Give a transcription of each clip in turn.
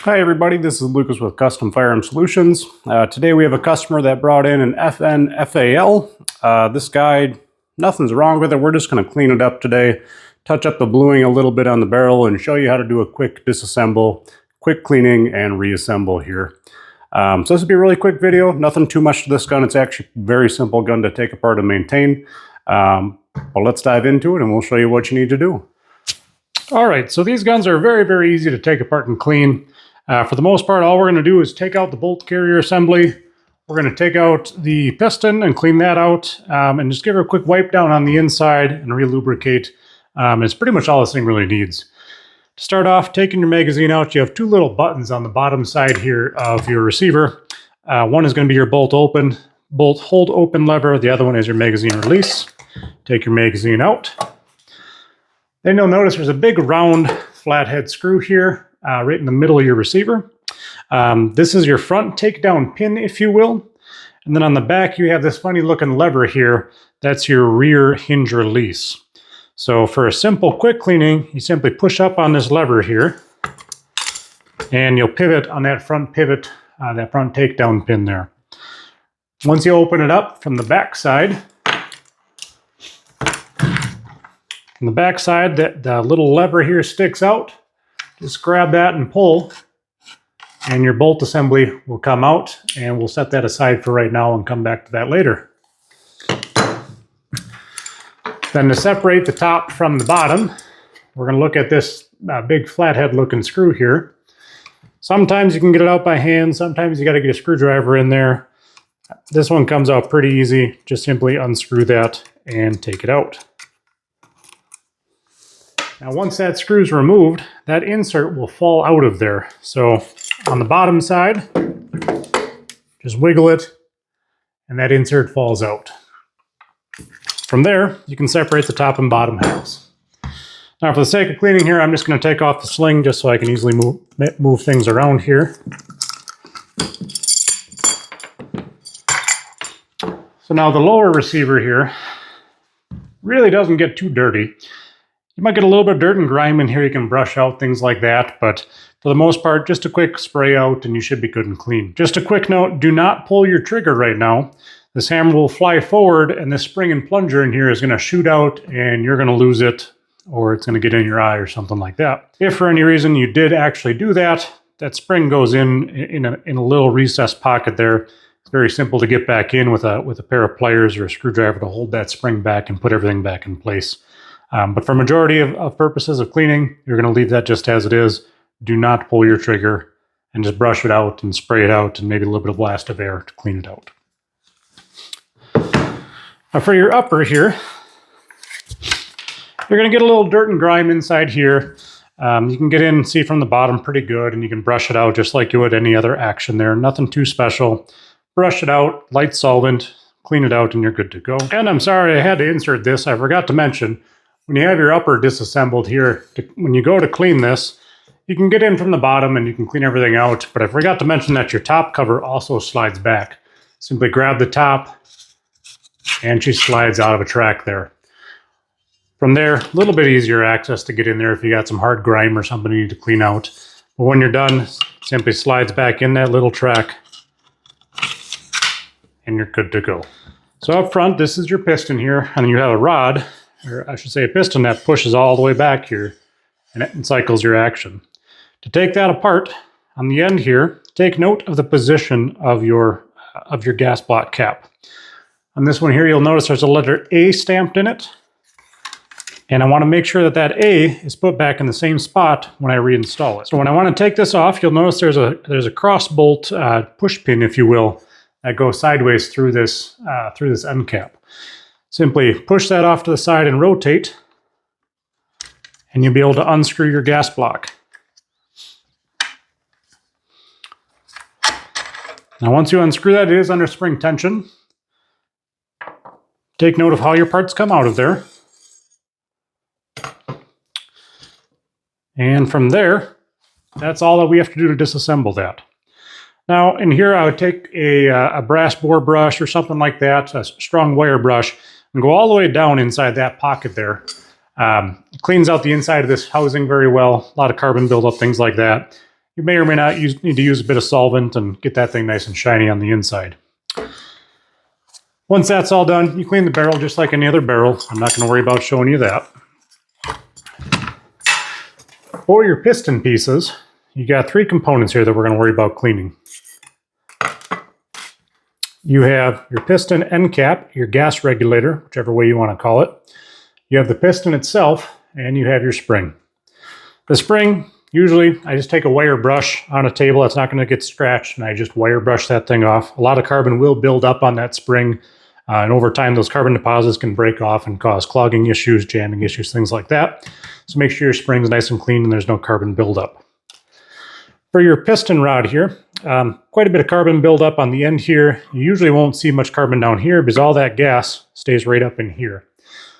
Hi everybody, this is Lucas with Custom Firearm Solutions. Today we have a customer that brought in an FN FAL. This guy, nothing's wrong with it. We're just going to clean it up today, touch up the bluing a little bit on the barrel, and show you how to do a quick disassemble, quick cleaning, and reassemble here. So this will be a really quick video. Nothing too much to this gun. It's actually a very simple gun to take apart and maintain. But let's dive into it and we'll show you what you need to do. All right, so these guns are very, very easy to take apart and clean. For the most part, all we're going to do is take out the bolt carrier assembly. We're going to take out the piston and clean that out, and just give her a quick wipe down on the inside and re-lubricate. It's pretty much all this thing really needs. To start off, taking your magazine out, you have two little buttons on the bottom side here of your receiver. One is going to be your bolt hold open lever. The other one is your magazine release. Take your magazine out. Then you'll notice there's a big round flathead screw here. Right in the middle of your receiver. This is your front takedown pin, if you will. And then on the back, you have this funny looking lever here. That's your rear hinge release. So for a simple quick cleaning, you simply push up on this lever here and you'll pivot on that front pivot, that front takedown pin there. Once you open it up from the back side, the little lever here sticks out. Just grab that and pull, and your bolt assembly will come out, and we'll set that aside for right now and come back to that later. Then to separate the top from the bottom, we're going to look at this big flathead looking screw here. Sometimes you can get it out by hand, sometimes you got to get a screwdriver in there. This one comes out pretty easy. Just simply unscrew that and take it out. Now once that screw is removed, that insert will fall out of there. So on the bottom side, just wiggle it and that insert falls out. From there, you can separate the top and bottom halves. Now for the sake of cleaning here, I'm just going to take off the sling just so I can easily move things around here. So now the lower receiver here really doesn't get too dirty. You might get a little bit of dirt and grime in here. You can brush out things like that, but for the most part, just a quick spray out and you should be good and clean. Just a quick note, do not pull your trigger right now. This hammer will fly forward and this spring and plunger in here is going to shoot out and you're going to lose it, or it's going to get in your eye or something like that. If for any reason you did actually do that, that spring goes in a little recessed pocket there. It's very simple to get back in with a pair of pliers or a screwdriver to hold that spring back and put everything back in place. But for majority of purposes of cleaning, you're going to leave that just as it is. Do not pull your trigger and just brush it out and spray it out and maybe a little bit of blast of air to clean it out. Now for your upper here, you're going to get a little dirt and grime inside here. You can get in and see from the bottom pretty good, and you can brush it out just like you would any other action there. Nothing too special. Brush it out, light solvent, clean it out, and you're good to go. And I'm sorry I had to insert this. I forgot to mention, when you have your upper disassembled here, when you go to clean this, you can get in from the bottom and you can clean everything out. But I forgot to mention that your top cover also slides back. Simply grab the top and she slides out of a track there. From there, a little bit easier access to get in there if you got some hard grime or something you need to clean out. But when you're done, simply slides back in that little track and you're good to go. So up front, this is your piston here, and you have a rod, or I should say a piston that pushes all the way back here and it cycles your action. To take that apart, on the end here, take note of the position of your gas block cap. On this one here, you'll notice there's a letter A stamped in it, and I want to make sure that that A is put back in the same spot when I reinstall it. So when I want to take this off, you'll notice there's a cross bolt push pin, if you will, that goes sideways through this end cap. Simply push that off to the side and rotate, and you'll be able to unscrew your gas block. Now once you unscrew that, it is under spring tension. Take note of how your parts come out of there. And from there, that's all that we have to do to disassemble that. Now in here I would take a brass bore brush or something like that, a strong wire brush, and go all the way down inside that pocket there. It cleans out the inside of this housing very well. A lot of carbon buildup, things like that. you may or may not need to use a bit of solvent and get that thing nice and shiny on the inside. Once that's all done, you clean the barrel just like any other barrel. I'm not going to worry about showing you that. For your piston pieces, you got 3 components here that we're going to worry about cleaning. You have your piston end cap, your gas regulator, whichever way you want to call it. You have the piston itself, and you have your spring. The spring, usually I just take a wire brush on a table that's not going to get scratched, and I just wire brush that thing off. A lot of carbon will build up on that spring, and over time those carbon deposits can break off and cause clogging issues, jamming issues, things like that. So make sure your spring's nice and clean and there's no carbon buildup. For your piston rod here, quite a bit of carbon buildup on the end here. You usually won't see much carbon down here because all that gas stays right up in here.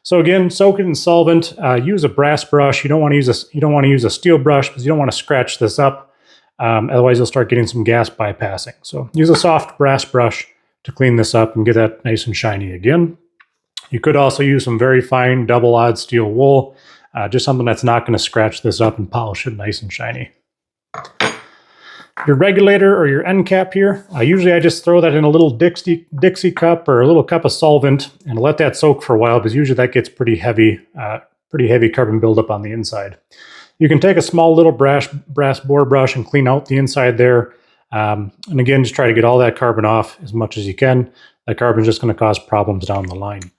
So again, soak it in solvent. Use a brass brush. You don't want to use a steel brush because you don't want to scratch this up. Otherwise, you'll start getting some gas bypassing. So use a soft brass brush to clean this up and get that nice and shiny again. You could also use some very fine double-aught steel wool, just something that's not going to scratch this up and polish it nice and shiny. Your regulator or your end cap here, usually I just throw that in a little Dixie cup or a little cup of solvent and let that soak for a while because usually that gets pretty heavy carbon buildup on the inside. You can take a small little brass bore brush and clean out the inside there. And again, just try to get all that carbon off as much as you can. That carbon is just going to cause problems down the line.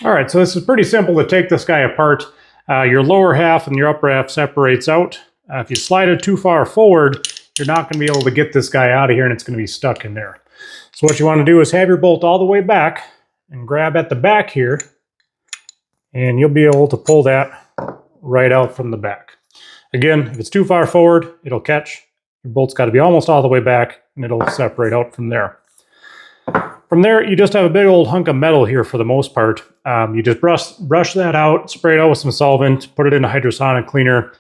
All right, so this is pretty simple to take this guy apart. Your lower half and your upper half separates out. If you slide it too far forward, you're not going to be able to get this guy out of here and it's going to be stuck in there. So what you want to do is have your bolt all the way back and grab at the back here and you'll be able to pull that right out from the back. Again, if it's too far forward, it'll catch. Your bolt's got to be almost all the way back and it'll separate out from there. From there, you just have a big old hunk of metal here for the most part. You just brush that out, spray it out with some solvent, put it in a hydrosonic cleaner.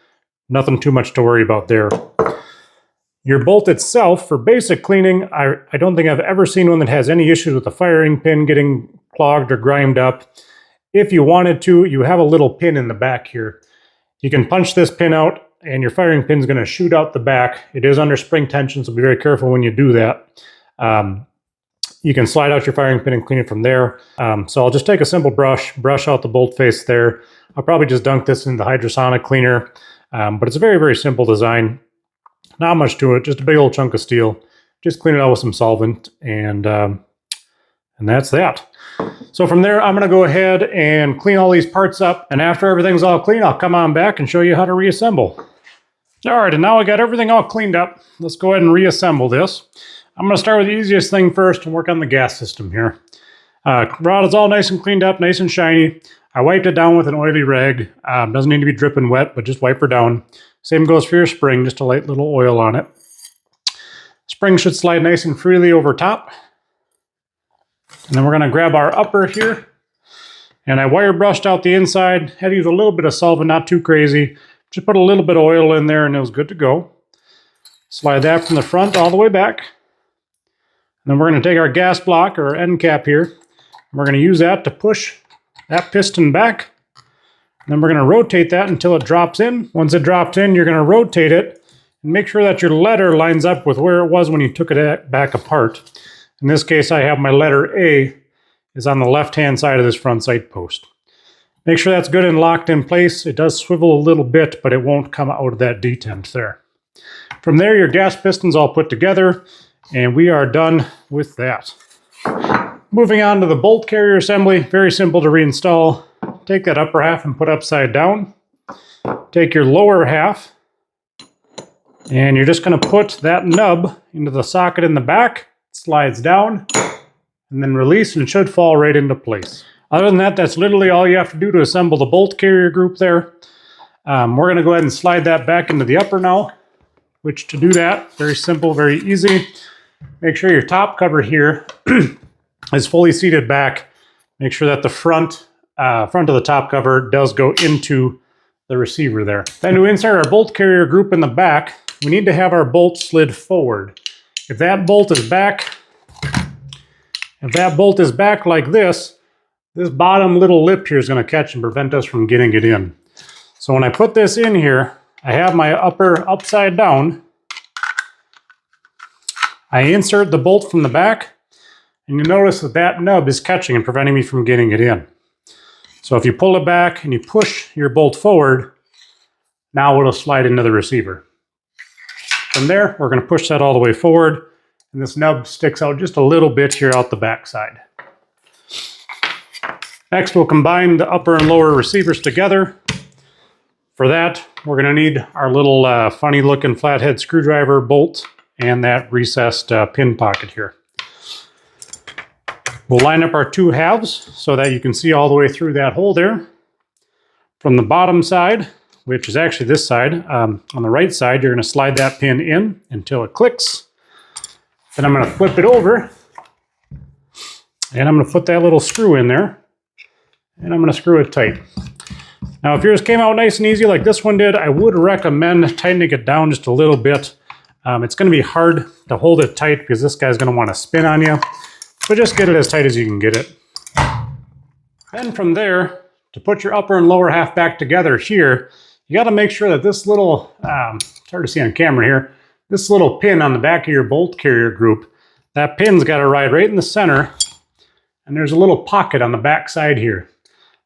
Nothing too much to worry about there. Your bolt itself, for basic cleaning, I don't think I've ever seen one that has any issues with the firing pin getting clogged or grimed up. If you wanted to, you have a little pin in the back here. You can punch this pin out and your firing pin is going to shoot out the back. It is under spring tension, so be very careful when you do that. You can slide out your firing pin and clean it from there. So I'll just take a simple brush out the bolt face there. I'll probably just dunk this in the hydrosonic cleaner. But it's a very, very simple design. Not much to it, just a big old chunk of steel. Just clean it out with some solvent, and that's that. So from there, I'm going to go ahead and clean all these parts up, and after everything's all clean, I'll come on back and show you how to reassemble. All right, and now I got everything all cleaned up. Let's go ahead and reassemble this. I'm going to start with the easiest thing first and work on the gas system here. Rod is all nice and cleaned up, nice and shiny. I wiped it down with an oily rag. Doesn't need to be dripping wet, but just wipe her down. Same goes for your spring, just a light little oil on it. Spring should slide nice and freely over top. And then we're going to grab our upper here. And I wire brushed out the inside. Had to use a little bit of solvent, not too crazy. Just put a little bit of oil in there and it was good to go. Slide that from the front all the way back. And then we're going to take our gas block or end cap here. And we're going to use that to push that piston back. And then we're going to rotate that until it drops in. Once it drops in, you're going to rotate it and make sure that your letter lines up with where it was when you took it back apart. In this case, I have my letter A is on the left-hand side of this front sight post. Make sure that's good and locked in place. It does swivel a little bit, but it won't come out of that detent there. From there, your gas piston's all put together, and we are done with that. Moving on to the bolt carrier assembly, very simple to reinstall. Take that upper half and put upside down. Take your lower half, and you're just going to put that nub into the socket in the back. It slides down, and then release, and it should fall right into place. Other than that, that's literally all you have to do to assemble the bolt carrier group there. We're going to go ahead and slide that back into the upper now, which to do that, very simple, very easy. Make sure your top cover here is fully seated back. Make sure that the front of the top cover does go into the receiver there. Then to insert our bolt carrier group in the back, we need to have our bolt slid forward. If that bolt is back like this bottom little lip here is going to catch and prevent us from getting it in. So when I put this in here, I have my upper upside down. I insert the bolt from the back, and you notice that that nub is catching and preventing me from getting it in. So if you pull it back and you push your bolt forward, now it'll slide into the receiver. From there, we're going to push that all the way forward, and this nub sticks out just a little bit here out the back side. Next, we'll combine the upper and lower receivers together. For that, we're going to need our little funny looking flathead screwdriver bolt and that recessed pin pocket here. We'll line up our two halves so that you can see all the way through that hole there. From the bottom side, which is actually this side, on the right side, you're going to slide that pin in until it clicks. Then I'm going to flip it over, and I'm going to put that little screw in there, and I'm going to screw it tight. Now, if yours came out nice and easy like this one did, I would recommend tightening it down just a little bit. It's going to be hard to hold it tight because this guy's going to want to spin on you, but just get it as tight as you can get it. Then from there, to put your upper and lower half back together here, you got to make sure that this little, it's hard to see on camera here, this little pin on the back of your bolt carrier group, that pin's got to ride right in the center, and there's a little pocket on the back side here.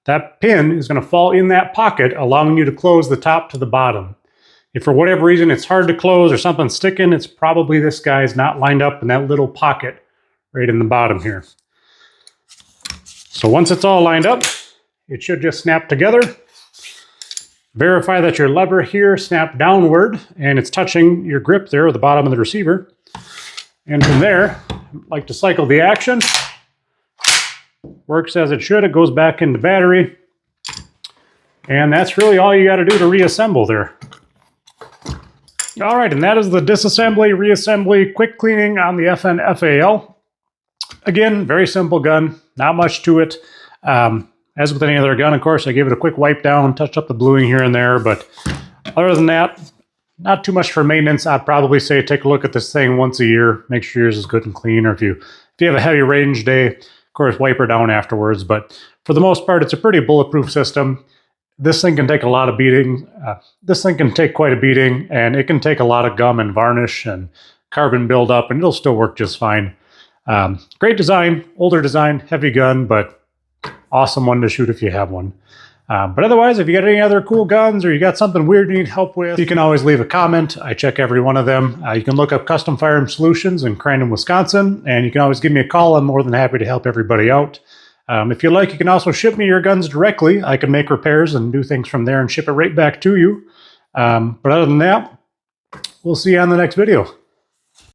That pin is going to fall in that pocket, allowing you to close the top to the bottom. If for whatever reason it's hard to close or something's sticking, it's probably this guy's not lined up in that little pocket right in the bottom here. So once it's all lined up, it should just snap together. Verify that your lever here snapped downward and it's touching your grip there at the bottom of the receiver. And from there, I like to cycle the action. Works as it should. It goes back into battery. And that's really all you got to do to reassemble there. All right, and that is the disassembly, reassembly, quick cleaning on the FN FAL. Again, very simple gun, not much to it. As with any other gun, of course, I gave it a quick wipe down, touched up the bluing here and there, but other than that, not too much for maintenance. I'd probably say take a look at this thing once a year, make sure yours is good and clean, or if you have a heavy range day, of course, wipe her down afterwards. But for the most part, it's a pretty bulletproof system. This thing can take a lot of beating. This thing can take quite a beating, and it can take a lot of gum and varnish and carbon buildup, and it'll still work just fine. Great design, older design, heavy gun, but awesome one to shoot if you have one. But otherwise, if you got any other cool guns or you got something weird you need help with, you can always leave a comment. I check every one of them. You can look up Custom Firearm Solutions in Crandon, Wisconsin, and you can always give me a call. I'm more than happy to help everybody out. If you like, you can also ship me your guns directly. I can make repairs and do things from there and ship it right back to you. But other than that, we'll see you on the next video.